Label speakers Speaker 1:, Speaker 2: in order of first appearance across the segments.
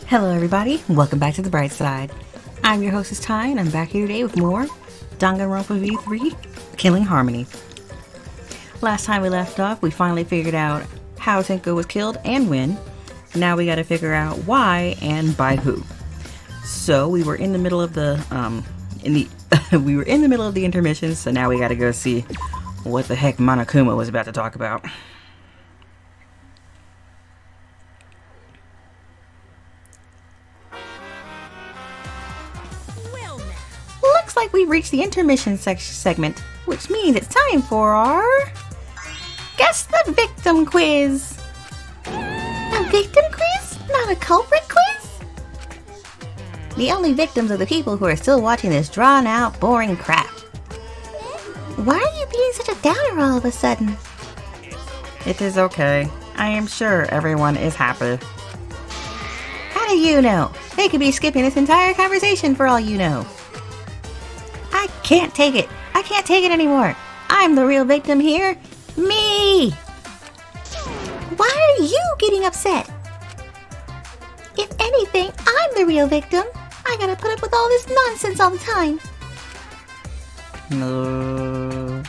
Speaker 1: Hello everybody, welcome back to the bright side. I'm your hostess Ty, and I'm back here today with more DanganRonpa V3 Killing Harmony. Last time we left off, we finally figured out how Tenko was killed and when. Now we gotta figure out why and by who. So we were in the middle of the we were in the middle of the intermission, so now we gotta go see what the heck Monokuma was about to talk about. Looks like we've reached the intermission segment, which means it's time for our Guess the Victim quiz. A victim quiz? Not a culprit quiz? The only victims are the people who are still watching this drawn out, boring crap. Why are you being such a downer all of a sudden? It is okay. I am sure everyone is happy. How do you know? They could be skipping this entire conversation for all you know. I can't take it. I can't take it anymore. I'm the real victim here. Me! Why are you getting upset? If anything, I'm the real victim. I gotta put up with all this nonsense all the time.
Speaker 2: No.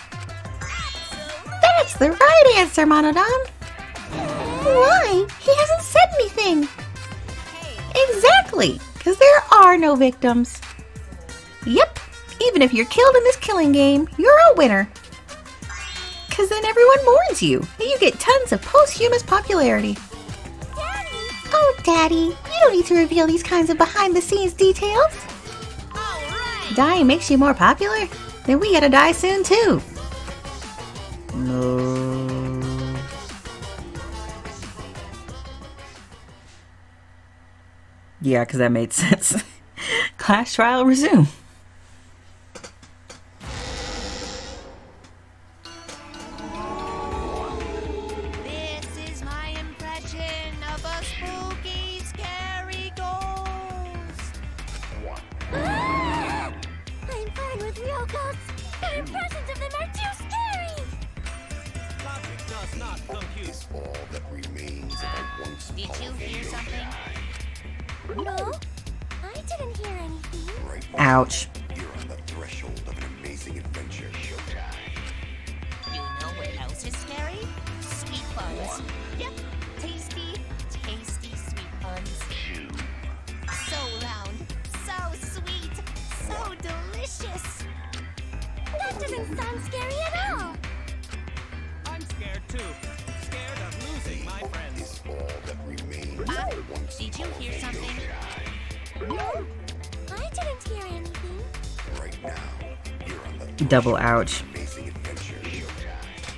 Speaker 1: That's the right answer, Monodon. Why? He hasn't said anything. Exactly, because there are no victims. Yep. Even if you're killed in this killing game, you're a winner. Because then everyone mourns you, and you get tons of posthumous popularity. Daddy! Oh, Daddy, you don't need to reveal these kinds of behind-the-scenes details. Right. Dying makes you more popular? Then we gotta die soon, too.
Speaker 2: No.
Speaker 1: Yeah, because that made sense. Class trial resume.
Speaker 3: Did you hear something? No, I didn't hear anything.
Speaker 1: Ouch.
Speaker 4: You're on the threshold of an amazing adventure. Showtime.
Speaker 3: You know what else is scary? Sweet buns. Yep, tasty, tasty sweet buns. So round, so sweet, so delicious. That doesn't sound scary at all.
Speaker 5: I'm scared too. Scared of losing my friends.
Speaker 4: Is all that remains.
Speaker 3: Did you hear something? No, I didn't hear anything.
Speaker 4: Right now, you're on the
Speaker 1: Double ouch.
Speaker 4: amazing adventure. Showtime.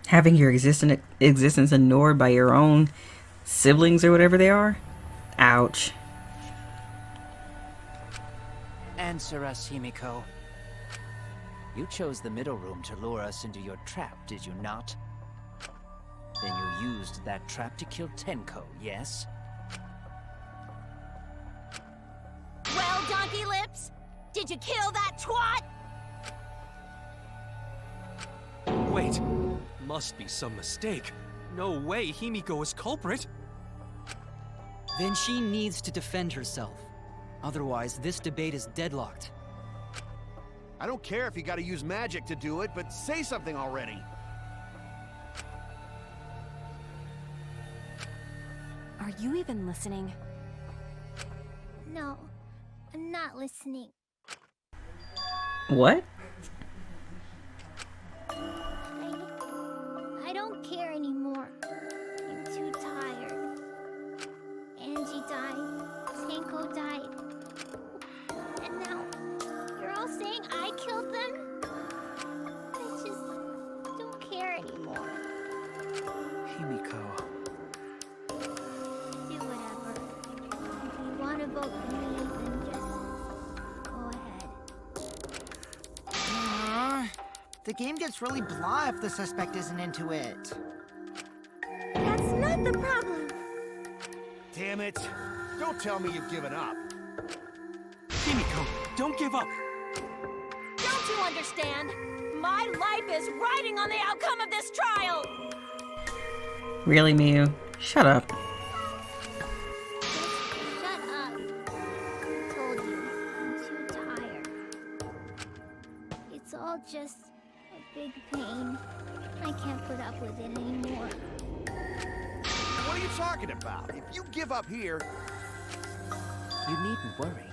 Speaker 1: Having your existence ignored by your own siblings or whatever they are? Ouch.
Speaker 5: Answer us, Himiko. You chose the middle room to lure us into your trap, did you not? Then you used that trap to kill Tenko, yes?
Speaker 3: Well, Donkey Lips, did you kill that twat?
Speaker 6: Wait, must be some mistake. No way Himiko is culprit.
Speaker 7: Then she needs to defend herself. Otherwise, this debate is deadlocked.
Speaker 8: I don't care if you gotta use magic to do it, but say something already.
Speaker 9: Are you even listening?
Speaker 3: No, I'm not listening.
Speaker 1: What?
Speaker 3: I don't care anymore. I'm too tired. Angie died. Tenko died. And now, you're all saying I killed them? I just don't care anymore.
Speaker 5: Himiko.
Speaker 3: Do whatever. If you want to vote for me, then just go ahead.
Speaker 10: The game gets really blah if the suspect isn't into it.
Speaker 3: That's not the problem.
Speaker 8: Damn it. Don't tell me you've given up.
Speaker 6: Himiko, don't give up.
Speaker 3: Don't you understand? My life is riding on the outcome of this trial!
Speaker 1: Really, Miyu? Shut up.
Speaker 8: talking about? If you give up here...
Speaker 5: You needn't worry.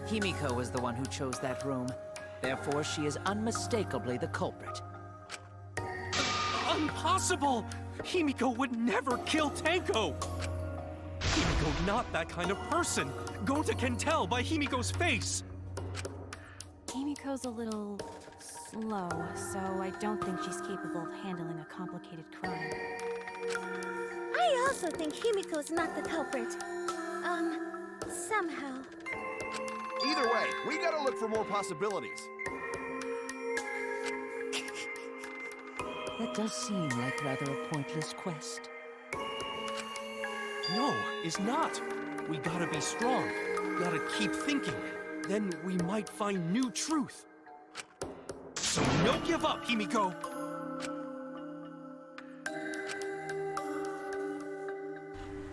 Speaker 5: Himiko was the one who chose that room. Therefore, she is unmistakably the culprit.
Speaker 6: Impossible! Himiko would never kill Tenko! Himiko not that kind of person! Gonta can tell by Himiko's face!
Speaker 9: Himiko's a little slow, so I don't think she's capable of handling a complicated crime.
Speaker 3: I also think Himiko's not the culprit. Somehow.
Speaker 8: Either way, we gotta look for more possibilities.
Speaker 5: That does seem like rather a pointless quest.
Speaker 6: No, it's not. We gotta be strong. Gotta keep thinking. Then we might find new truth. So no give up, Himiko!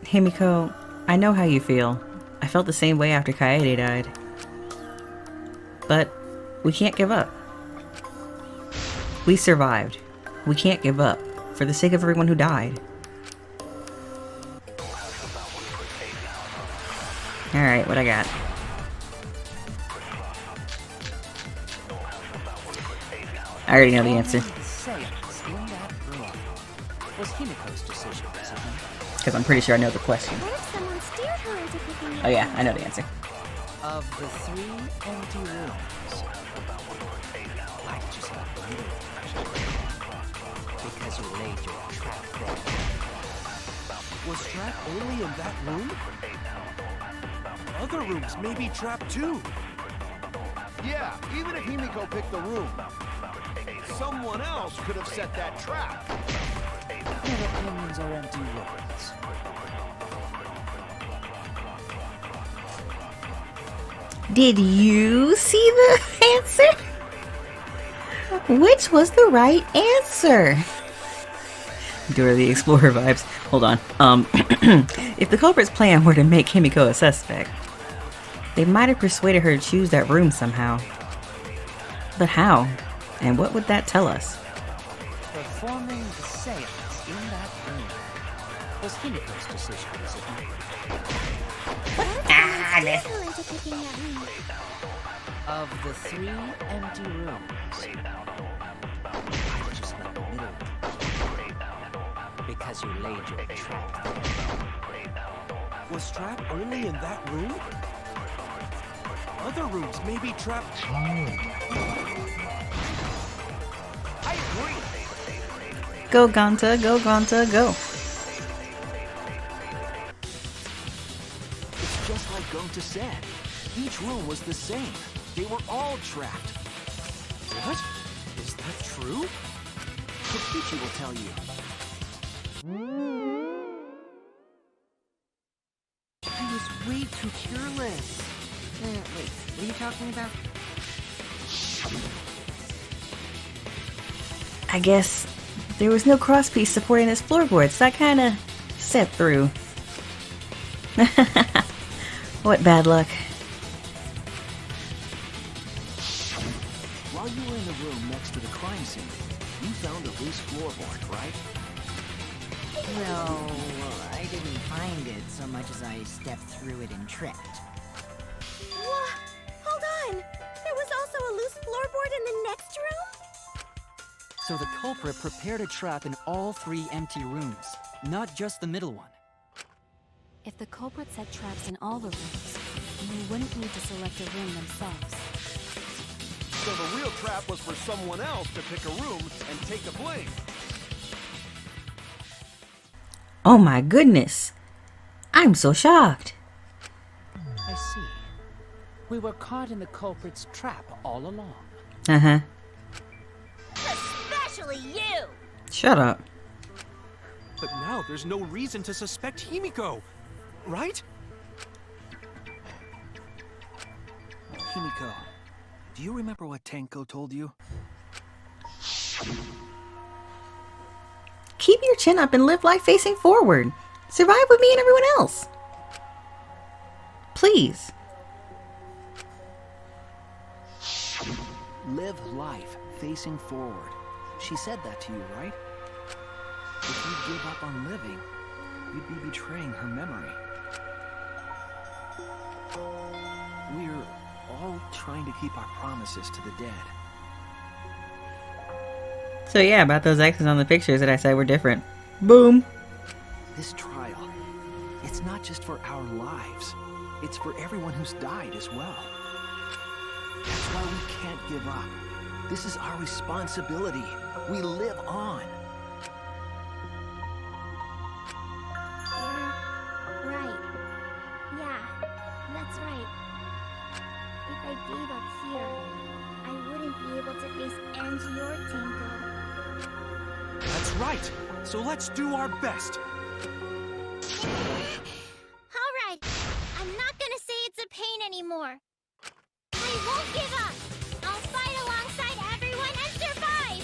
Speaker 1: Himiko, I know how you feel. I felt the same way after Kaede died. But we can't give up. We survived. We can't give up, for the sake of everyone who died. Alright, what I got? I already know the answer.
Speaker 5: Was Himiko's decision, wasn't it?
Speaker 1: Because I'm pretty sure I know the question.
Speaker 3: What if someone steered her into picking that
Speaker 1: Oh yeah,
Speaker 3: one?
Speaker 1: I know the answer.
Speaker 5: Of the 3 empty rooms, why did you select the middle one? Because you laid your trap there.
Speaker 6: Was trap only in that room? Other rooms may be trapped too.
Speaker 8: Yeah, even if Himiko picked the room, someone else could have set that trap.
Speaker 5: Your opinions are empty words.
Speaker 1: Did you see the answer? Which was the right answer? Dora the Explorer vibes. Hold on. If the culprit's plan were to make Himiko a suspect, they might have persuaded her to choose that room somehow. But how? And what would that tell us?
Speaker 5: Performing the seance in that room was Himiko's decision, wasn't it?
Speaker 3: Steered her into picking that room.
Speaker 5: Of the 3 empty rooms, why did you select the middle one? Because you laid your trap there.
Speaker 6: Was trap only in that room? Other rooms may be trapped.
Speaker 8: I agree.
Speaker 1: Go Gonta, go Gonta, go.
Speaker 2: It's just like Gonta said. Each room was the same. They were all trapped.
Speaker 6: What? Is that true?
Speaker 2: Kokichi will tell you.
Speaker 10: I was way too careless. Wait, what are you talking about?
Speaker 1: I guess there was no crosspiece supporting this floorboard, so that kind of set through. What bad luck.
Speaker 2: While you were in the room next to the crime scene, you found a loose floorboard, right?
Speaker 10: Well, I didn't find it so much as I stepped through it and tripped.
Speaker 3: What? Hold on! There was also a loose floorboard in the next room?
Speaker 7: So the culprit prepared a trap in all 3 empty rooms, not just the middle one.
Speaker 9: If the culprit set traps in all the rooms, then they wouldn't need to select a room themselves.
Speaker 8: So the real trap was for someone else to pick a room and take the blame.
Speaker 1: Oh my goodness. I'm so shocked.
Speaker 5: I see. We were caught in the culprit's trap all along.
Speaker 1: Uh-huh.
Speaker 3: Especially you!
Speaker 1: Shut up.
Speaker 6: But now there's no reason to suspect Himiko, right?
Speaker 2: Himiko, do you remember what Tenko told you?
Speaker 1: Keep your chin up and live life facing forward. Survive with me and everyone else. Please.
Speaker 2: Live life facing forward. She said that to you, right? If you give up on living, you'd be betraying her memory. We're all trying to keep our promises to the dead.
Speaker 1: So yeah, about those X's on the pictures that I said were different. Boom!
Speaker 2: This trial, it's not just for our lives. It's for everyone who's died as well. That's why we can't give up. This is our responsibility. We live on.
Speaker 3: You're right. Yeah, that's right. If I gave up here, I wouldn't be able to face Angie or Tenko.
Speaker 6: That's right. So let's do our best.
Speaker 3: Alright, I'm not gonna say it's a pain anymore. I won't give up. I'll fight alongside everyone and survive.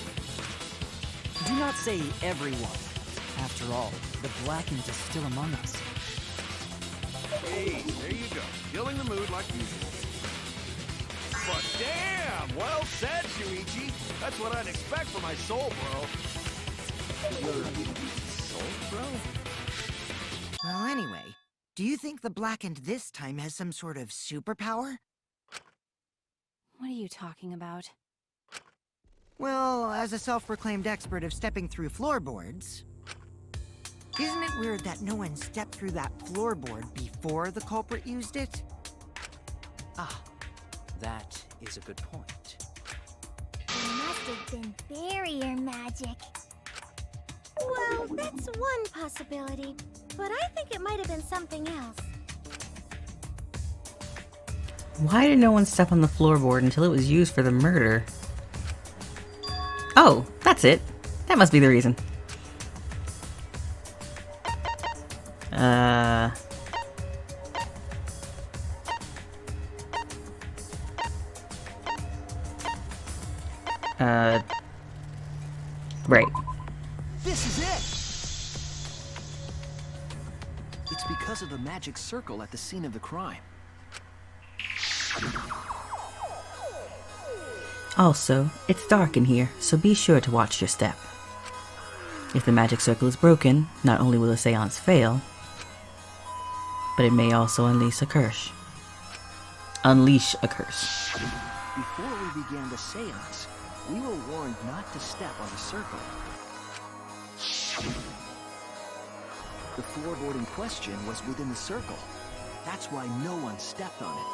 Speaker 7: Do not say everyone. After all, the Blackened is still among us.
Speaker 8: Hey, there you go. Killing the mood like usual. But damn! Well said, Shuichi. That's what I'd expect from my soul, bro.
Speaker 2: Your soul, bro?
Speaker 10: Well, anyway, do you think the Blackened this time has some sort of superpower?
Speaker 9: What are you talking about?
Speaker 10: Well, as a self-proclaimed expert of stepping through floorboards, isn't it weird that no one stepped through that floorboard before the culprit used it?
Speaker 5: Ah, that is a good point.
Speaker 3: It must have been barrier magic. Well, that's one possibility, but I think it might have been something else.
Speaker 1: Why did no one step on the floorboard until it was used for the murder? Oh, that's it. That must be the reason. Right.
Speaker 2: This is it! It's because of the magic circle at the scene of the crime.
Speaker 1: Also, it's dark in here, so be sure to watch your step. If the magic circle is broken, not only will the seance fail, but it may also unleash a curse. Unleash a curse.
Speaker 2: Before we began the seance, we were warned not to step on the circle. The floorboard in question was within the circle. That's why no one stepped on it.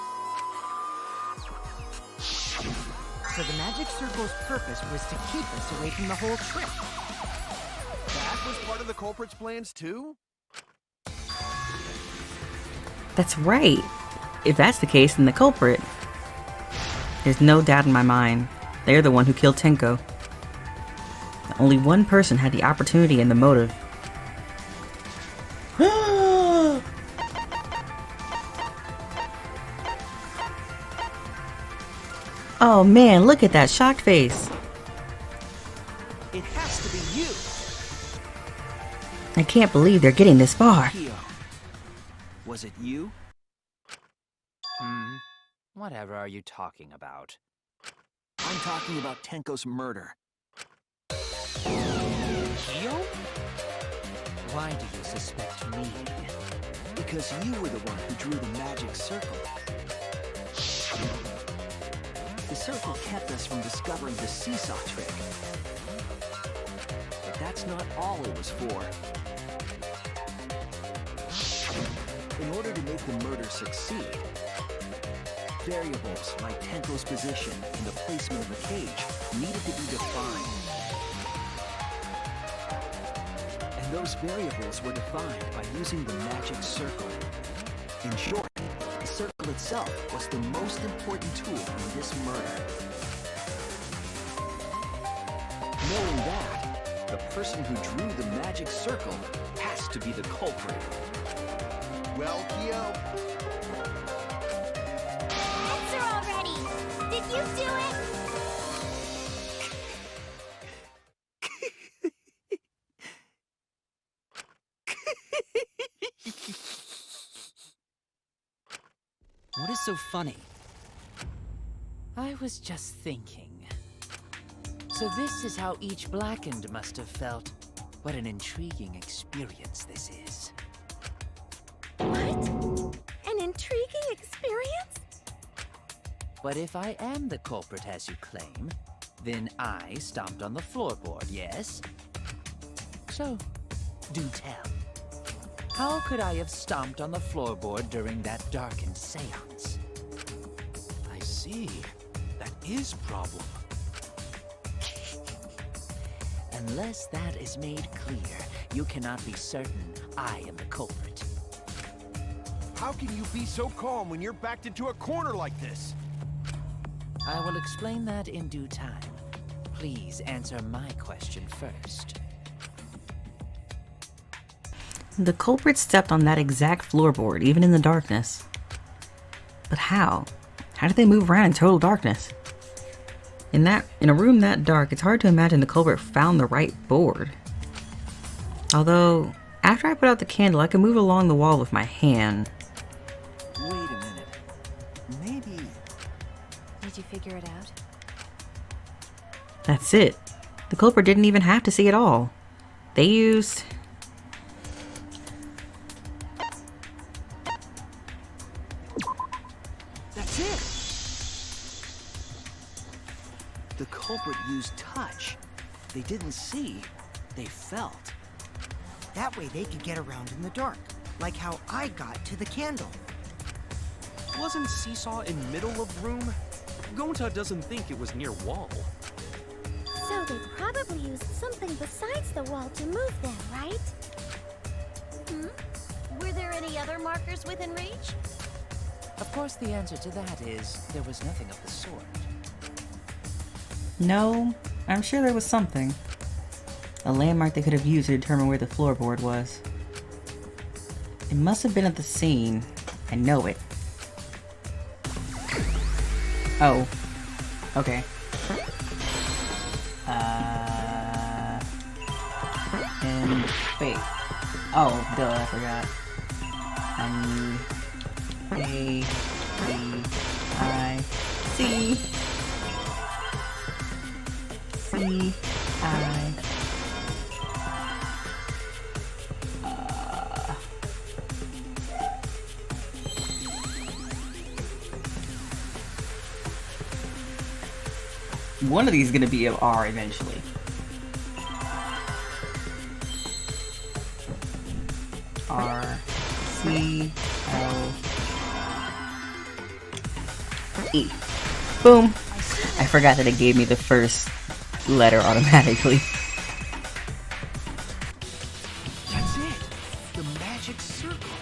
Speaker 10: So the magic circle's purpose was to keep us away from the whole trip.
Speaker 8: That was part of the culprit's plans too?
Speaker 1: That's right. If that's the case, then the culprit. There's no doubt in my mind. They're the one who killed Tenko. Only one person had the opportunity and the motive. Oh man, look at that shocked face.
Speaker 2: It has to be you!
Speaker 1: I can't believe they're getting this far.
Speaker 2: Kyo. Was it you?
Speaker 5: Whatever are you talking about?
Speaker 2: I'm talking about Tenko's murder.
Speaker 5: Kyo? Why do you suspect me?
Speaker 2: Because you were the one who drew the magic circle. The circle kept us from discovering the seesaw trick. But that's not all it was for. In order to make the murder succeed, variables like Tenko's position and the placement of the cage needed to be defined. And those variables were defined by using the magic circle. In short, the circle itself was the most important tool in this murder. Knowing that, the person who drew the magic circle has to be the culprit.
Speaker 8: Well, Kyo,
Speaker 3: Answer already! Did you do it?
Speaker 7: What is so funny?
Speaker 5: I was just thinking. So this is how each Blackened must have felt What an intriguing experience this is.
Speaker 9: What? An intriguing experience?
Speaker 5: But if I am the culprit as you claim, then I stomped on the floorboard, yes? So, do tell. How could I have stomped on the floorboard during that darkened seance?
Speaker 6: I see. That is problem.
Speaker 5: Unless that is made clear, you cannot be certain I am the culprit.
Speaker 8: How can you be so calm when you're backed into a corner like this?
Speaker 5: I will explain that in due time. Please answer my question first.
Speaker 1: The culprit stepped on that exact floorboard, even in the darkness. But how? How did they move around in total darkness? In a room that dark, it's hard to imagine the culprit found the right board. Although, after I put out the candle, I could move along the wall with my hand.
Speaker 2: Wait a minute. Maybe...
Speaker 9: Did you figure it out?
Speaker 1: That's it. The culprit didn't even have to see it all. They used...
Speaker 2: That's it! The culprit used touch. They didn't see, they felt.
Speaker 10: That way they could get around in the dark, like how I got to the candle.
Speaker 6: Wasn't Seesaw in middle of room? Gonta doesn't think it was near wall.
Speaker 3: So they probably used something besides the wall to move them, right? Were there any other markers within reach?
Speaker 5: Of course, the answer to that is there was nothing of the sort.
Speaker 1: No, I'm sure there was something. A landmark they could have used to determine where the floorboard was. It must have been at the scene. I know it. Oh. Okay. And wait. Oh, duh, I forgot. I need A, B, I, C. C, I. One of these is gonna be of R eventually. R, C, L, E. Boom. I forgot that it gave me the first letter automatically.
Speaker 2: That's it! The magic circle!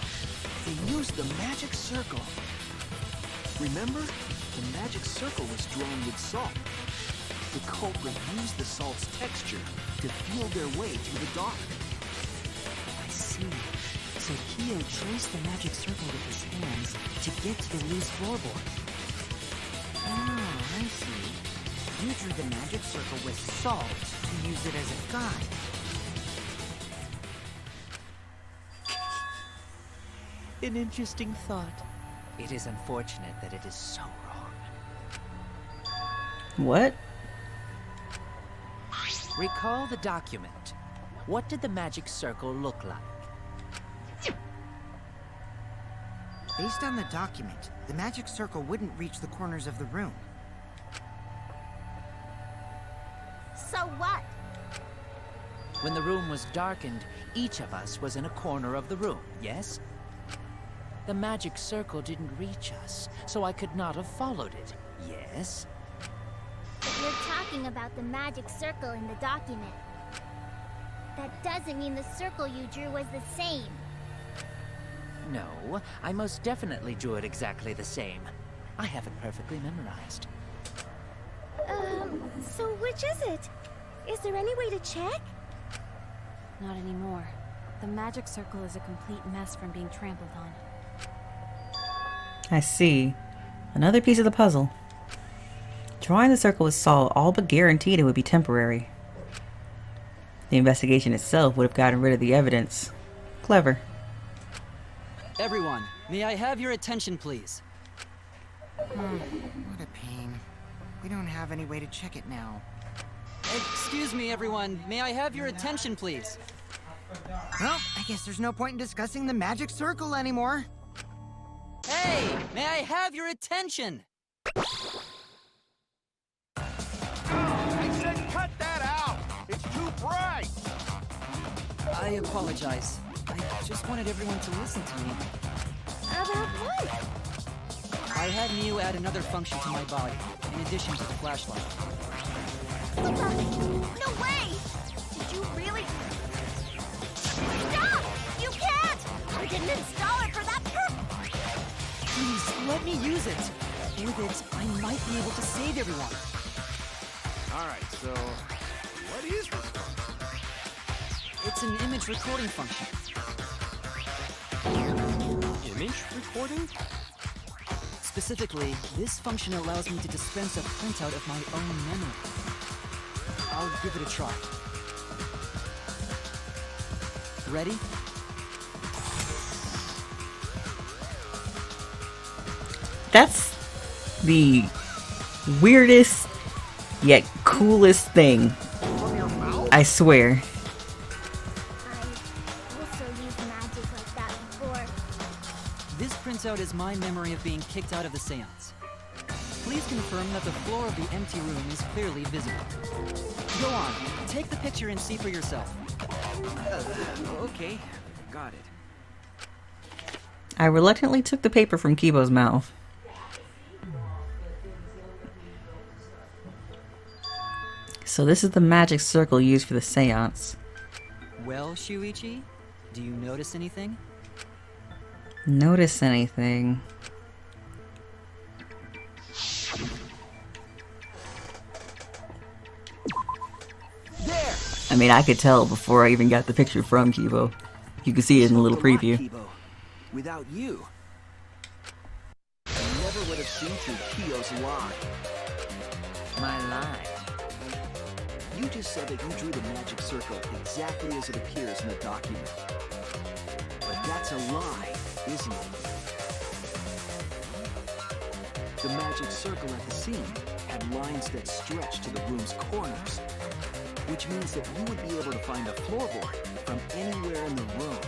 Speaker 2: They used the magic circle! Remember? The magic circle was drawn with salt. The culprit used the salt's texture to feel their way through the dark.
Speaker 10: I see. So Kyo traced the magic circle with his hands to get to the loose floorboard. Ah, I see. You drew the magic circle with salt to use it as a guide.
Speaker 5: An interesting thought. It is unfortunate that it is so wrong.
Speaker 1: What?
Speaker 5: Recall the document. What did the magic circle look like?
Speaker 10: Based on the document, the magic circle wouldn't reach the corners of the room.
Speaker 3: So what?
Speaker 5: When the room was darkened, each of us was in a corner of the room, yes? The magic circle didn't reach us, so I could not have followed it, yes?
Speaker 3: But you're talking about the magic circle in the document. That doesn't mean the circle you drew was the same.
Speaker 5: No, I most definitely drew it exactly the same. I have it perfectly memorized.
Speaker 3: So which is it? Is there any way to check?
Speaker 9: Not anymore. The magic circle is a complete mess from being trampled on.
Speaker 1: I see. Another piece of the puzzle. Drawing the circle with salt all but guaranteed it would be temporary. The investigation itself would have gotten rid of the evidence. Clever.
Speaker 7: Everyone, may I have your attention, please?
Speaker 10: What a pain. We don't have any way to check it now.
Speaker 7: Excuse me, everyone. May I have your attention, please?
Speaker 10: Well, I guess there's no point in discussing the magic circle anymore.
Speaker 7: Hey! May I have your attention?
Speaker 8: I said cut that out! It's too bright!
Speaker 7: I apologize. I just wanted everyone to listen to me.
Speaker 3: About what?
Speaker 7: I had Mew add another function to my body, in addition to the flashlight.
Speaker 3: No way! Did you really? Stop! You can't! I didn't install it for that purpose!
Speaker 7: Please, let me use it. With it, I might be able to save everyone.
Speaker 8: Alright, so what is this one?
Speaker 7: It's an image recording function.
Speaker 6: Image recording?
Speaker 7: Specifically, this function allows me to dispense a printout of my own memory. I'll give it a try. Ready?
Speaker 1: That's the weirdest yet coolest thing. I swear.
Speaker 3: I also used magic like that before.
Speaker 7: This printout is my memory of being kicked out of the seance. Please confirm that the floor of the empty room is clearly visible. Go on, take the picture and see for yourself.
Speaker 2: Okay, got it.
Speaker 1: I reluctantly took the paper from Kibo's mouth. So this is the magic circle used for the seance.
Speaker 7: Well, Shuichi, do you notice anything?
Speaker 1: Notice anything?
Speaker 8: There!
Speaker 1: I mean, I could tell before I even got the picture from Kibo. You can see it in a little preview.
Speaker 2: Kibo. Without you, I never would have seen through Kyo's lie.
Speaker 5: My lie.
Speaker 2: You just said that you drew the magic circle exactly as it appears in the document. But that's a lie, isn't it? The magic circle at the scene had lines that stretched to the room's corners, which means that you would be able to find a floorboard from anywhere in the room.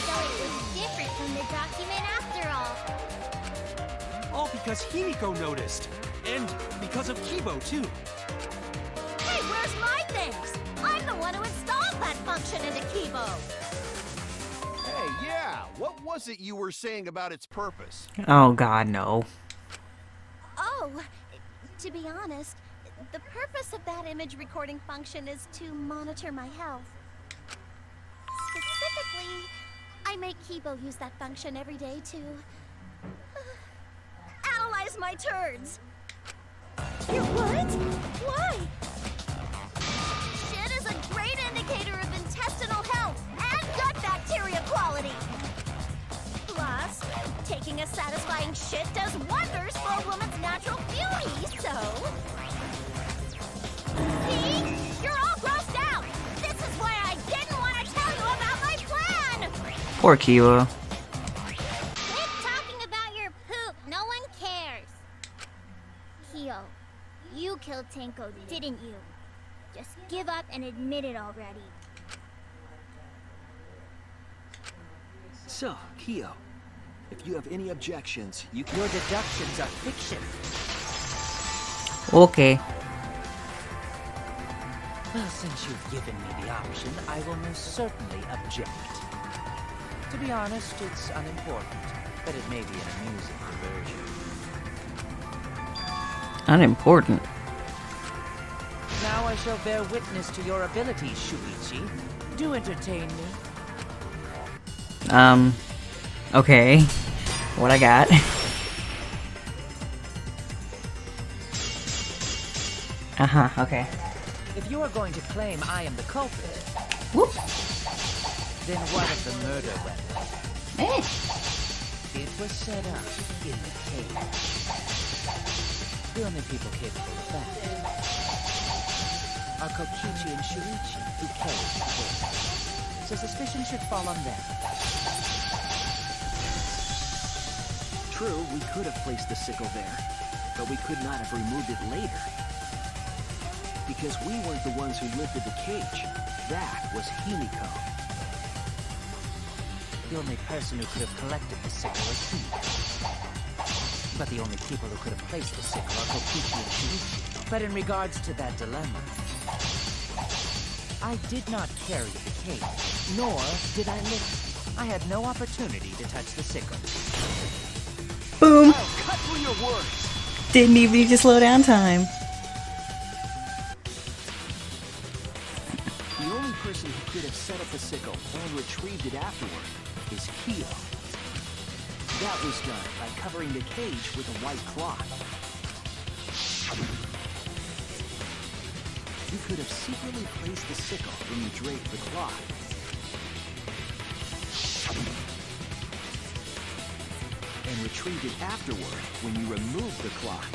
Speaker 3: So it was different from the document after all.
Speaker 6: All because Himiko noticed. And because of Kibo, too.
Speaker 3: Hey, where's my things? I'm the one who installed that function into Kibo.
Speaker 8: Hey, yeah, what was it you were saying about its purpose?
Speaker 1: Oh god, no.
Speaker 3: Oh, to be honest, the purpose of that image recording function is to monitor my health. Specifically, I make Kibo use that function every day to analyze my turds. You what? Why? Shit is a great indicator of intestinal health and gut bacteria quality. Plus, taking a satisfying shit does wonders for a woman's natural beauty, so... See? You're all grossed out! This is why I didn't want to tell you about my plan!
Speaker 1: Poor Kibo.
Speaker 3: Quit talking about your poop, no one cares! Kyo, you killed Tenko, didn't you? Just give up and admit it already.
Speaker 2: So, Kyo, if you have any objections, you can...
Speaker 5: Your deductions are fiction.
Speaker 1: Okay.
Speaker 5: Well, since you've given me the option, I will most certainly object. To be honest, it's unimportant, but it may be an amusing diversion.
Speaker 1: Unimportant.
Speaker 5: Now I shall bear witness to your abilities, Shuichi. Do entertain me.
Speaker 1: Okay. What I got? Okay.
Speaker 5: If you are going to claim I am the culprit,
Speaker 1: Whoop.
Speaker 5: then what of the murder weapon?
Speaker 1: Eh.
Speaker 5: It was set up in the cave. The only people capable of that are Kokichi and Shuichi, who carried the cave. So suspicion should fall on them.
Speaker 2: True, we could have placed the sickle there. but we could not have removed it later. Because we weren't the ones who lifted the cage. That was Himiko.
Speaker 5: The only person who could have collected the sickle was Himiko. But the only people who could have placed the sickle are Kokichi and Shuichi. But in regards to that dilemma, I did not carry the cage, nor did I lift it. I had no opportunity to touch the sickle.
Speaker 1: Boom.
Speaker 2: I'll cut through your words.
Speaker 1: Didn't even need to slow down time.
Speaker 2: The only person who could have set up the sickle and retrieved it afterward is Kyo. That was done by covering the cage with a white cloth. You could have secretly placed the sickle when you draped the cloth. And retrieved it afterward when you removed the cloth.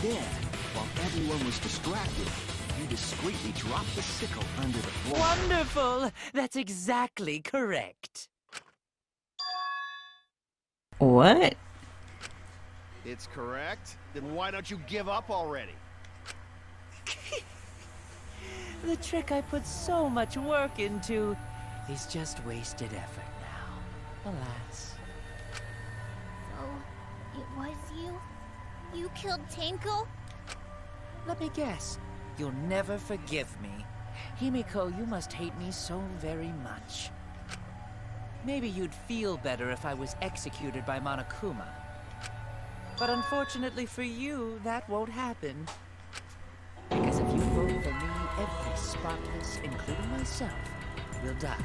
Speaker 2: Then, while everyone was distracted, you discreetly dropped the sickle under the floor.
Speaker 5: Wonderful! That's exactly correct.
Speaker 1: What?
Speaker 8: It's correct. Then why don't you give up already?
Speaker 5: The trick I put so much work into is just wasted effort now. Alas.
Speaker 3: So, it was you? You killed Tenko?
Speaker 5: Let me guess. You'll never forgive me. Himiko, you must hate me so very much. Maybe you'd feel better if I was executed by Monokuma. But unfortunately for you, that won't happen. Because if you vote for me, every spotless, including myself, will die.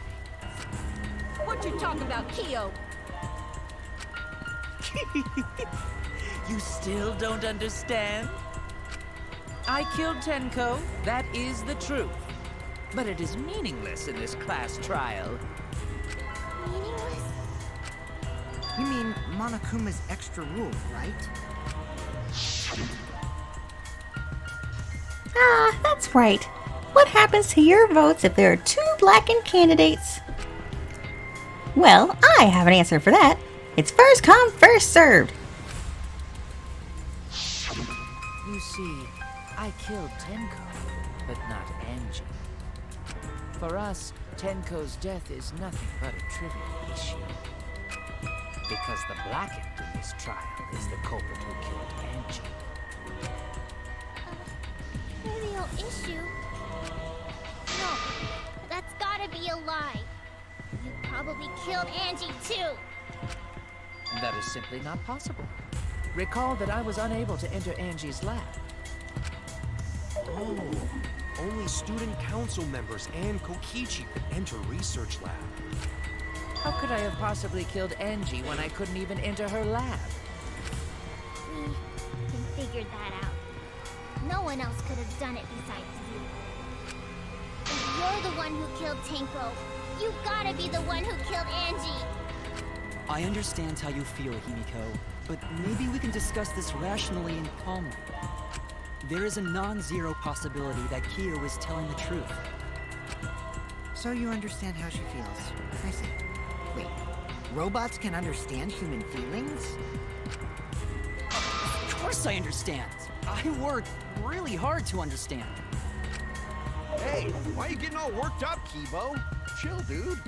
Speaker 9: What you talking about, Kyo?
Speaker 5: You still don't understand? I killed Tenko, that is the truth. But it is meaningless in this class trial.
Speaker 3: Meaningless?
Speaker 10: You mean Monokuma's extra rule, right?
Speaker 1: Ah, that's right. What happens to your votes if there are 2 blackened candidates? Well, I have an answer for that. It's first come, first served.
Speaker 5: You see, I killed Tenko, but not Angie. For us, Tenko's death is nothing but a trivial issue. Because the blackened in this trial is the culprit who killed Angie.
Speaker 3: Trivial issue? No, that's gotta be a lie. You probably killed Angie too.
Speaker 5: That is simply not possible. Recall that I was unable to enter Angie's lab.
Speaker 6: Oh, only student council members and Kokichi could enter research lab.
Speaker 5: How could I have possibly killed Angie when I couldn't even enter her lab?
Speaker 3: We can figure that out. No one else could have done it besides you. If you're the one who killed Tenko, you gotta be the one who killed Angie.
Speaker 7: I understand how you feel, Himiko, but maybe we can discuss this rationally and calmly. There is a non-zero possibility that Kyo is telling the truth.
Speaker 10: So you understand how she feels. I see. Wait, robots can understand human feelings?
Speaker 7: Of course I understand. I worked really hard to understand.
Speaker 8: Hey, why are you getting all worked up, Kibo? Chill, dude.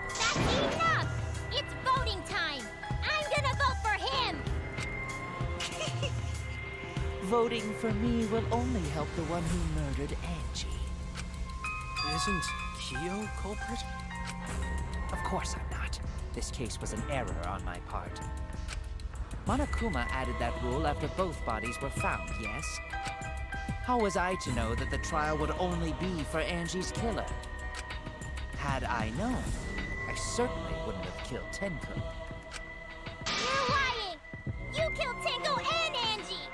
Speaker 3: That's enough! It's voting time! I'm gonna vote for him!
Speaker 5: Voting for me will only help the one who murdered Angie.
Speaker 6: Isn't Kyo culprit?
Speaker 5: Of course I'm not. This case was an error on my part. Monokuma added that rule after both bodies were found, yes? How was I to know that the trial would only be for Angie's killer? Had I known, I certainly wouldn't have killed Tenko.
Speaker 3: You're lying! You killed Tenko and Angie!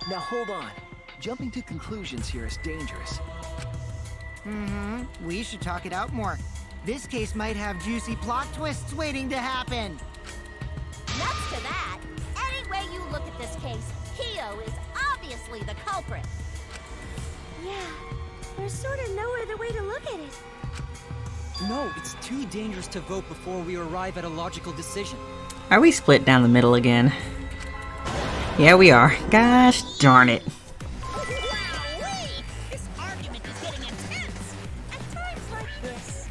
Speaker 2: Now hold on. Jumping to conclusions here is dangerous.
Speaker 10: We should talk it out more. This case might have juicy plot twists waiting to happen.
Speaker 3: Nuts to that! Any way you look at this case, Kyo is obviously the culprit. Yeah, there's sort of no other way to look at it.
Speaker 7: No, it's too dangerous to vote before we arrive at a logical decision.
Speaker 1: Are we split down the middle again? Yeah, we are. Gosh darn it.
Speaker 3: Wowee! This argument is getting intense. At times like this.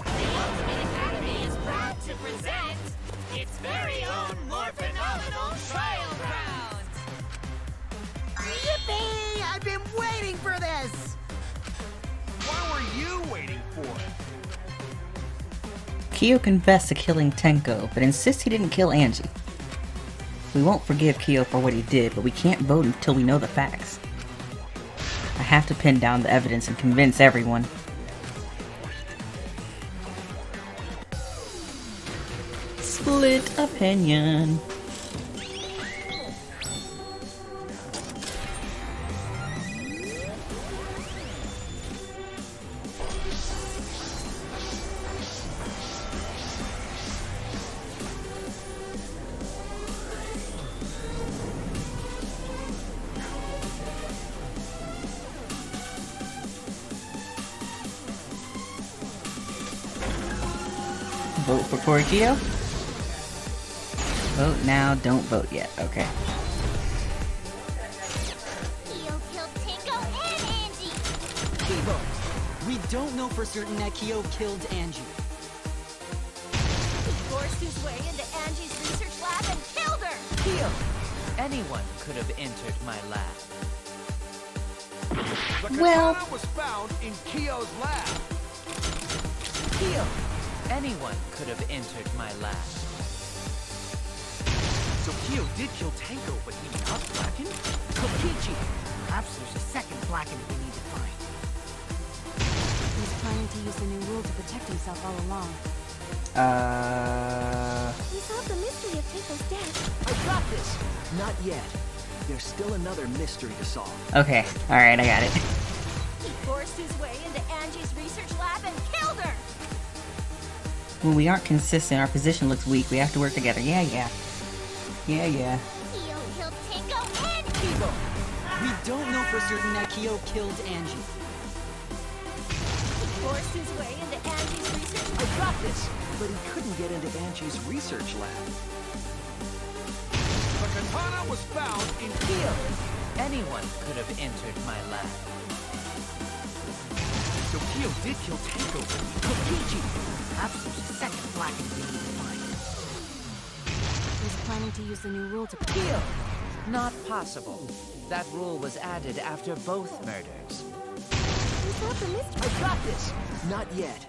Speaker 3: The Ultimate Academy is proud to present its very own more phenomenal trial ground.
Speaker 10: Yippee! I've been waiting for this!
Speaker 8: What were you waiting for?
Speaker 1: Kyo confessed to killing Tenko, but insists he didn't kill Angie. We won't forgive Kyo for what he did, but we can't vote until we know the facts. I have to pin down the evidence and convince everyone. Split opinion. Vote for Korikio? Vote now, don't vote yet. Okay.
Speaker 3: Kyo killed Tenko and Angie.
Speaker 7: Kibo, we don't know for certain that Kyo killed Angie.
Speaker 3: He forced his way into Angie's research lab and killed her.
Speaker 5: Kyo! Anyone could have entered my lab.
Speaker 8: The katana
Speaker 1: Well-
Speaker 8: was found in Kyo's lab.
Speaker 5: Kyo! Anyone could have entered my lab.
Speaker 6: So Kyo did kill Tenko, but he not blackened?
Speaker 10: Kokichi! Perhaps there's a second blackened we need to find.
Speaker 9: He's planning to use the new rule to protect himself all along.
Speaker 3: We solved the mystery of Tenko's death.
Speaker 2: I got this! Not yet. There's still another mystery to solve.
Speaker 1: Okay. Alright, I got it.
Speaker 3: He forced his way into Angie's research lab and killed her.
Speaker 1: When we aren't consistent, our position looks weak. We have to work together. Yeah.
Speaker 3: Kyo killed Tenko and
Speaker 7: Kibo, we don't know for certain that Kyo killed Angie.
Speaker 3: he forced his way into Angie's research
Speaker 2: I got this! But he couldn't get into Angie's research lab.
Speaker 8: The katana was found in
Speaker 5: Kyo! Anyone could have entered my lab.
Speaker 6: So Kyo did kill Tenko, but
Speaker 10: Kokichi! Perhaps there's a second blackened we need to find.
Speaker 9: He's planning to use the new rule to
Speaker 5: Kyo! Not possible. That rule was added after both murders.
Speaker 3: We solved the mystery.
Speaker 2: I got this! Not yet.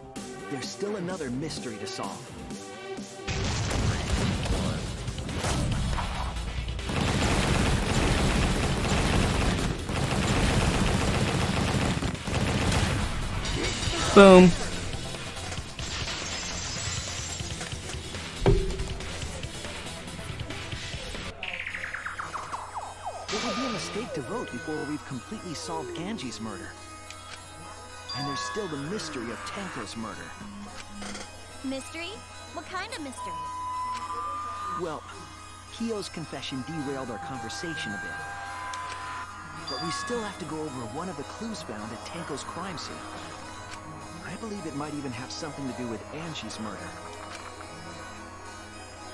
Speaker 2: There's still another mystery to solve.
Speaker 1: Boom.
Speaker 2: It would be a mistake to vote before we've completely solved Angie's murder. And there's still the mystery of Tenko's murder.
Speaker 3: Mystery? What kind of mystery?
Speaker 2: Well, Kyo's confession derailed our conversation a bit. But we still have to go over one of the clues found at Tenko's crime scene. I believe it might even have something to do with Angie's murder.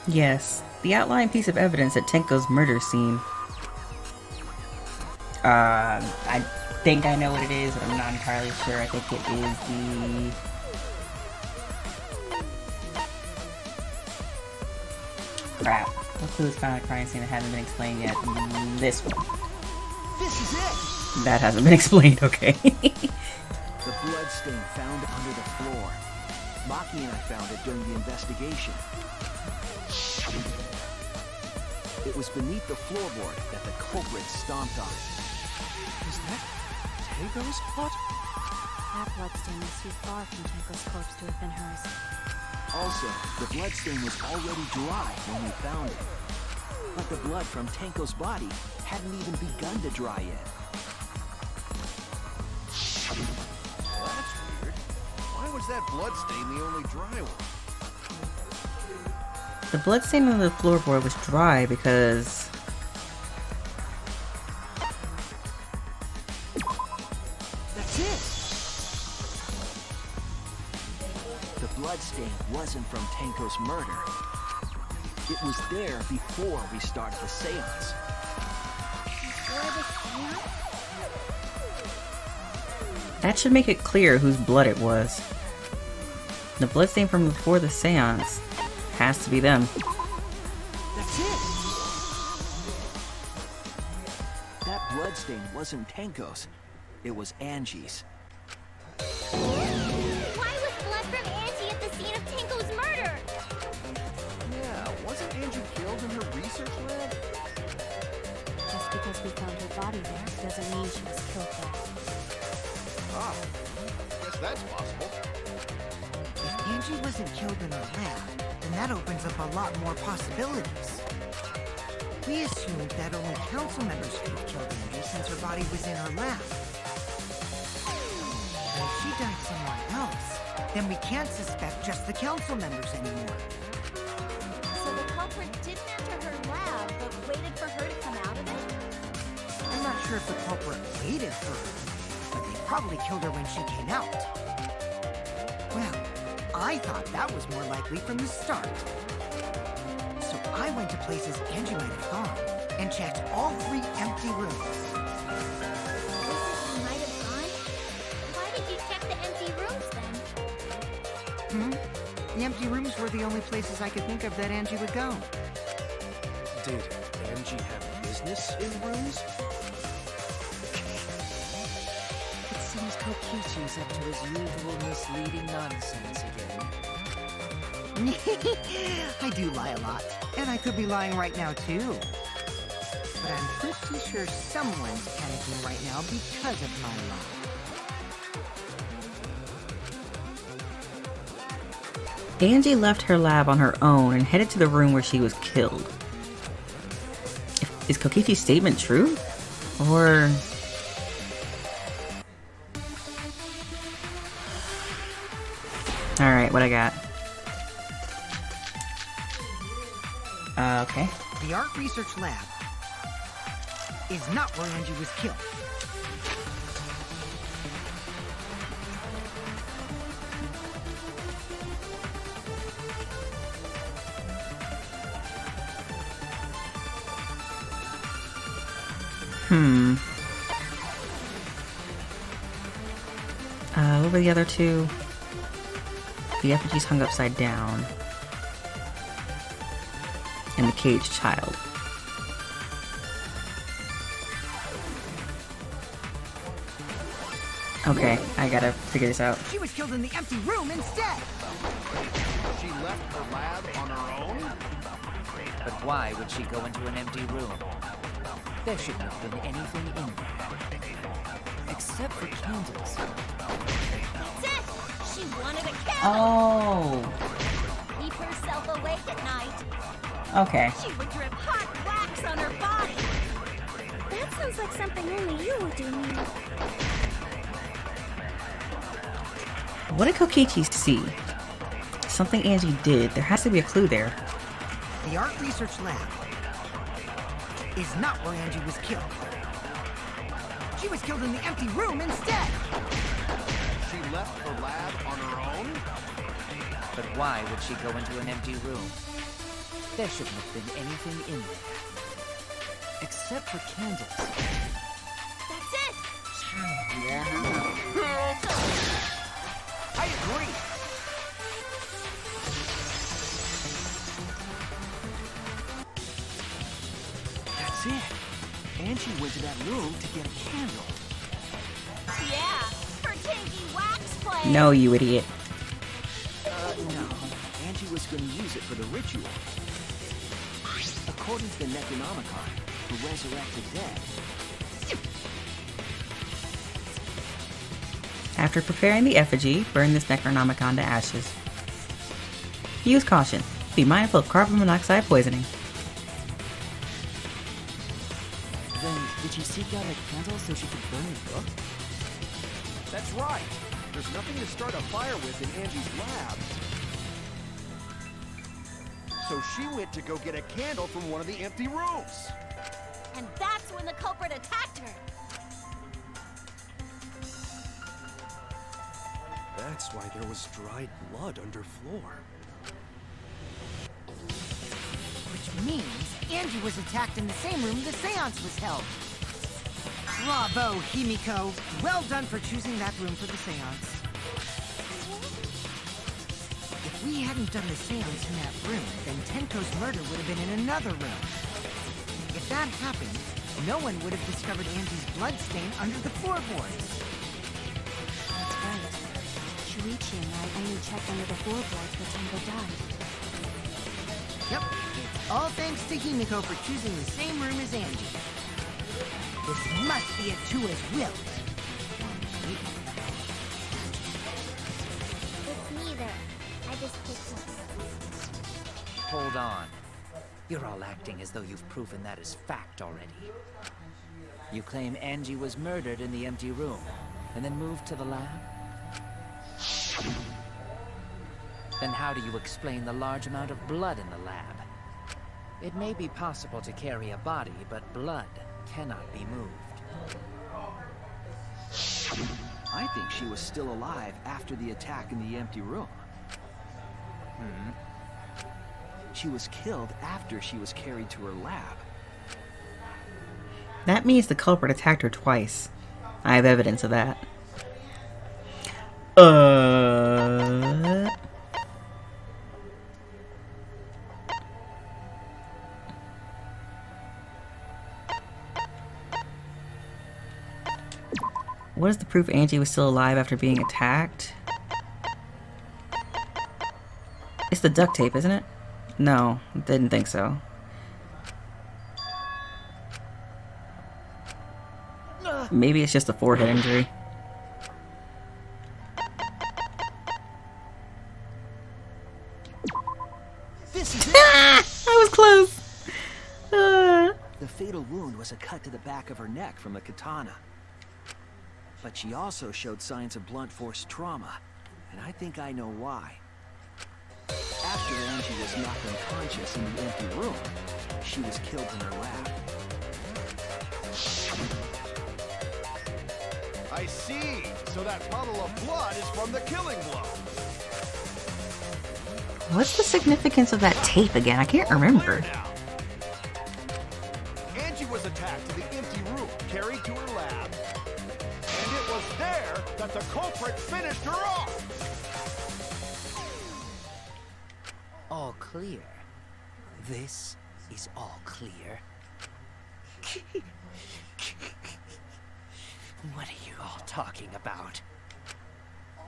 Speaker 1: Yes, the outlying piece of evidence at Tenko's murder scene. I think I know what it is, but I'm not entirely sure. I think it is the... Crap. What clue is found at a crime scene that hasn't been explained yet? This one.
Speaker 2: This is it!
Speaker 1: That hasn't been explained, okay.
Speaker 2: The bloodstain found under the floor. Maki and I found it during the investigation. It was beneath the floorboard that the culprit stomped on.
Speaker 6: is that Tenko's plot?
Speaker 9: That bloodstain is too far from Tenko's corpse to have been hers.
Speaker 2: Also, the bloodstain was already dry when we found it. But the blood from Tenko's body hadn't even begun to dry yet.
Speaker 8: Well, that's weird. Why was that bloodstain the only dry one?
Speaker 1: The bloodstain on the floorboard was dry because...
Speaker 2: That's it! The bloodstain wasn't from Tenko's murder. It was there before we started the seance.
Speaker 3: Before the seance?
Speaker 1: That should make it clear whose blood it was. The bloodstain from before the seance has to be them.
Speaker 2: That's it! That bloodstain wasn't Tenko's. It was Angie's.
Speaker 3: Why was blood from Angie at the scene of Tenko's murder?
Speaker 8: Yeah, wasn't Angie killed in her research lab?
Speaker 9: Just because we found her body there doesn't mean she was killed there.
Speaker 8: Ah, guess that's possible.
Speaker 10: If Angie wasn't killed in her lab, then that opens up a lot more possibilities. We assumed that only council members could have killed Angie since her body was in her lab. But if she died somewhere else, then we can't suspect just the council members anymore.
Speaker 3: So the culprit didn't enter her lab, but waited for her to come out of it?
Speaker 10: I'm not sure if the culprit waited for her, but they probably killed her when she came out. Well, I thought that was more likely from the start. So I went to places Angie might have gone and checked all 3 empty rooms.
Speaker 3: Places you might have gone? Why did you check the empty rooms then?
Speaker 10: The empty rooms were the only places I could think of that Angie would go.
Speaker 6: Did Angie have business in rooms?
Speaker 5: It seems Kokichi's up to his usual misleading nonsense again.
Speaker 10: I do lie a lot, and I could be lying right now too. But I'm pretty sure someone's panicking right now because of my lie.
Speaker 1: Angie left her lab on her own and headed to the room where she was killed. Is Kokichi's statement true? Or... Alright, what I got? Okay.
Speaker 10: The art research lab is not where Angie was killed.
Speaker 1: What were the other two? The effigies hung upside down. And the caged child. Okay, I gotta figure this out.
Speaker 10: She was killed in the empty room instead!
Speaker 8: She left her lab on her own?
Speaker 5: But why would she go into an empty room? There shouldn't have been anything in there. Except for candles.
Speaker 3: That's it! She wanted a candle!
Speaker 1: Oh,
Speaker 3: Keep herself awake at night.
Speaker 1: okay.
Speaker 3: She would drip hot wax on her body. That sounds like something only you would do, Mia.
Speaker 1: What did Kokichi see? Something Angie did. There has to be a clue there.
Speaker 10: The art research lab is not where Angie was killed. She was killed in the empty room instead!
Speaker 8: She left her lab on her own?
Speaker 5: But why would she go into an empty room? There shouldn't have been anything in there. Except for candles.
Speaker 3: That's it!
Speaker 10: I agree!
Speaker 2: That's it. Angie went to that room to get a candle.
Speaker 3: Yeah, her tanky wax flame.
Speaker 1: No, you idiot.
Speaker 2: No. Angie was going to use it for the ritual. According to the Necronomicon, to resurrect the dead.
Speaker 1: After preparing the effigy, burn this Necronomicon to ashes. Use caution. Be mindful of carbon monoxide poisoning.
Speaker 7: Then, did she seek out a candle so she could burn the book?
Speaker 8: That's right. There's nothing to start a fire with in Angie's lab. So she went to go get a candle from one of the empty rooms.
Speaker 3: And that's when the culprit attacked her.
Speaker 6: That's why there was dried blood under floor.
Speaker 10: means Angie was attacked in the same room the seance was held. Bravo, Himiko. Well done for choosing that room for the seance. If we hadn't done the seance in that room, then Tenko's murder would have been in another room. If that happened, no one would have discovered Angie's bloodstain under the floorboards.
Speaker 9: That's right. Shuichi and I only checked under the floorboards where Tenko died.
Speaker 10: Yep, it's all thanks to Himiko for choosing the same room as Angie. This must be a two as will.
Speaker 3: It's neither. I just picked one.
Speaker 5: Hold on. You're all acting as though you've proven that as fact already. You claim Angie was murdered in the empty room, and then moved to the lab? Then how do you explain the large amount of blood in the lab? It may be possible to carry a body, but blood cannot be moved.
Speaker 2: I think she was still alive after the attack in the empty room. She was killed after she was carried to her lab.
Speaker 1: That means the culprit attacked her twice. I have evidence of that. What is the proof Angie was still alive after being attacked? It's the duct tape, isn't it? No, didn't think so. Maybe it's just a forehead injury.
Speaker 2: This is it!
Speaker 1: I was close!
Speaker 2: The fatal wound was a cut to the back of her neck from a katana. But she also showed signs of blunt force trauma, and I think I know why. After Angie was knocked unconscious in the empty room, she was killed in her lab.
Speaker 8: I see. So that puddle of blood is from the killing blow.
Speaker 1: What's the significance of that tape again? I can't remember.
Speaker 8: Clear now. Angie was attacked in the empty room, carried to her lab, and it was there that the culprit finished her off.
Speaker 5: All clear. This is all clear. What are you all talking about?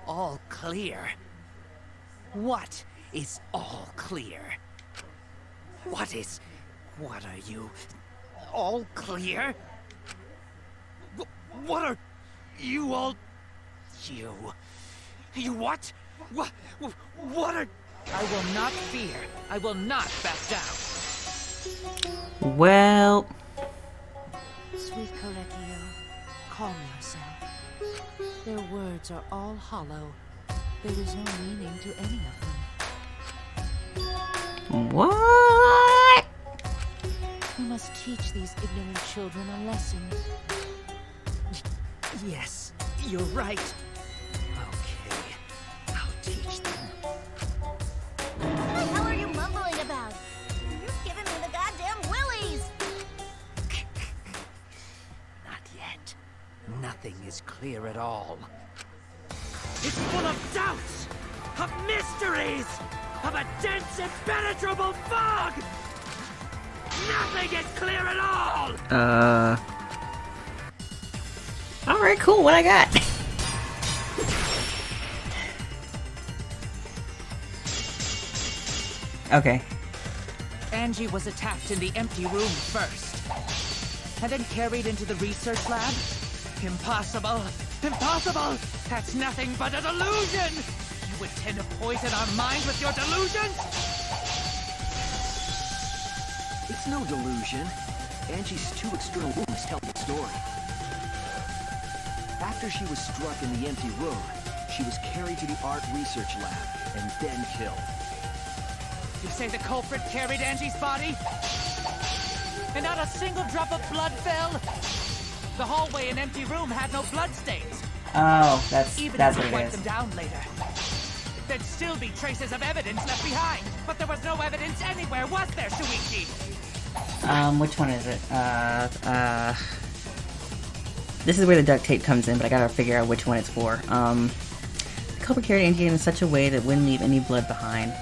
Speaker 5: All clear? What is all clear? What are you? All clear? What are you all? You what? What are? I will not fear. I will not back down.
Speaker 1: Well,
Speaker 9: Sweet Korekio, calm yourself. Their words are all hollow. There is no meaning to any of them.
Speaker 1: what?
Speaker 9: We must teach these ignorant children a lesson.
Speaker 5: Yes, you're right. Okay, I'll teach them.
Speaker 3: What the hell are you mumbling about? You're giving me the goddamn willies!
Speaker 5: Not yet. Nothing is clear at all. It's full of doubts, of mysteries, of a dense, impenetrable fog! Nothing is clear at all!
Speaker 1: Alright, cool, what I got? Okay.
Speaker 5: Angie was attacked in the empty room first, and then carried into the research lab? Impossible! Impossible! That's nothing but a delusion! You intend to poison our minds with your delusions?
Speaker 2: It's no delusion. Angie's two external wounds tell the story. After she was struck in the empty room, she was carried to the art research lab and then killed.
Speaker 5: You say the culprit carried Angie's body? And not a single drop of blood fell? The hallway and empty room had no bloodstains.
Speaker 1: Oh, that's
Speaker 5: Even
Speaker 1: what
Speaker 5: if we
Speaker 1: it
Speaker 5: wipe
Speaker 1: is.
Speaker 5: them down later. there'd still be traces of evidence left behind. But there was no evidence anywhere, was there, Shuichi?
Speaker 1: Which one is it? This is where the duct tape comes in, but I gotta figure out which one it's for. The culprit carried Angie in such a way that wouldn't leave any blood behind.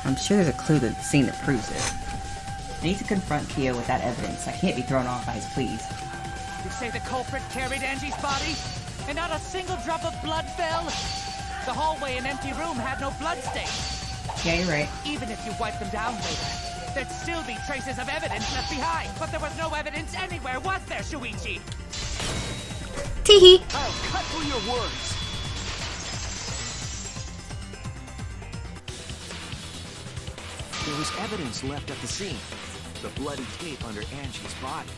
Speaker 1: I'm sure there's a clue to the scene that proves it. I need to confront Kyo with that evidence. I can't be thrown off by his pleas.
Speaker 5: You say the culprit carried Angie's body? And not a single drop of blood fell? The hallway and empty room had no blood stains.
Speaker 1: Yeah, you're right.
Speaker 5: Even if you wipe them down later, there'd still be traces of evidence left behind. But there was no evidence anywhere, was there, Shuichi?
Speaker 1: Teehee!
Speaker 8: I'll cut through your words.
Speaker 2: There was evidence left at the scene. The bloody tape under Angie's body.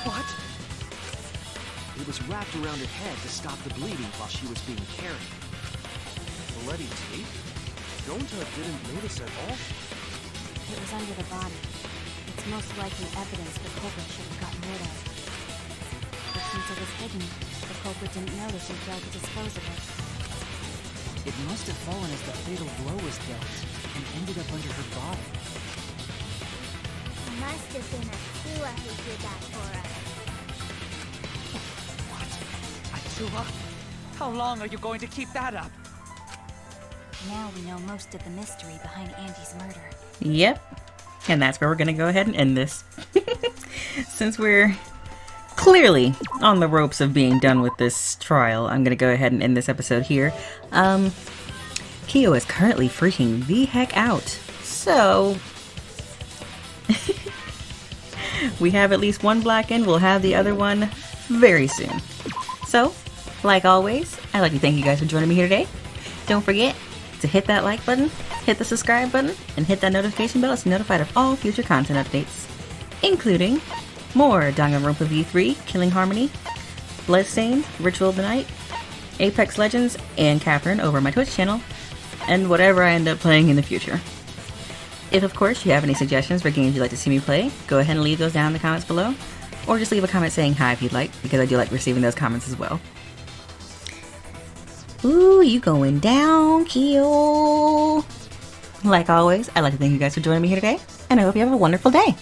Speaker 5: What?
Speaker 2: It was wrapped around her head to stop the bleeding while she was being carried.
Speaker 8: Bloody tape? Gonta didn't notice at all.
Speaker 3: It was under the body. It's most likely evidence the culprit should have gotten rid of. But since it was hidden, the culprit didn't notice and failed to dispose of it.
Speaker 7: It must have fallen as the fatal blow was dealt, and ended up under her body.
Speaker 3: Must have been Akua who did that for us.
Speaker 5: Akua? How long are you going to keep that up?
Speaker 3: Now we know most of the mystery behind Angie's murder.
Speaker 1: Yep. And that's where we're gonna go ahead and end this. Since we're clearly on the ropes of being done with this trial, I'm gonna go ahead and end this episode here. Kyo is currently freaking the heck out. So we have at least one black end. We'll have the other one very soon. So, like always, I'd like to thank you guys for joining me here today. Don't forget to hit that like button, hit the subscribe button, and hit that notification bell to be notified of all future content updates, including more DanganRonpa V3, Killing Harmony, Bloodstained, Ritual of the Night, Apex Legends, and Catherine over my Twitch channel, and whatever I end up playing in the future. If, of course, you have any suggestions for games you'd like to see me play, go ahead and leave those down in the comments below, or just leave a comment saying hi if you'd like, because I do like receiving those comments as well. Ooh, you going down, Kyo! Like always, I'd like to thank you guys for joining me here today, and I hope you have a wonderful day.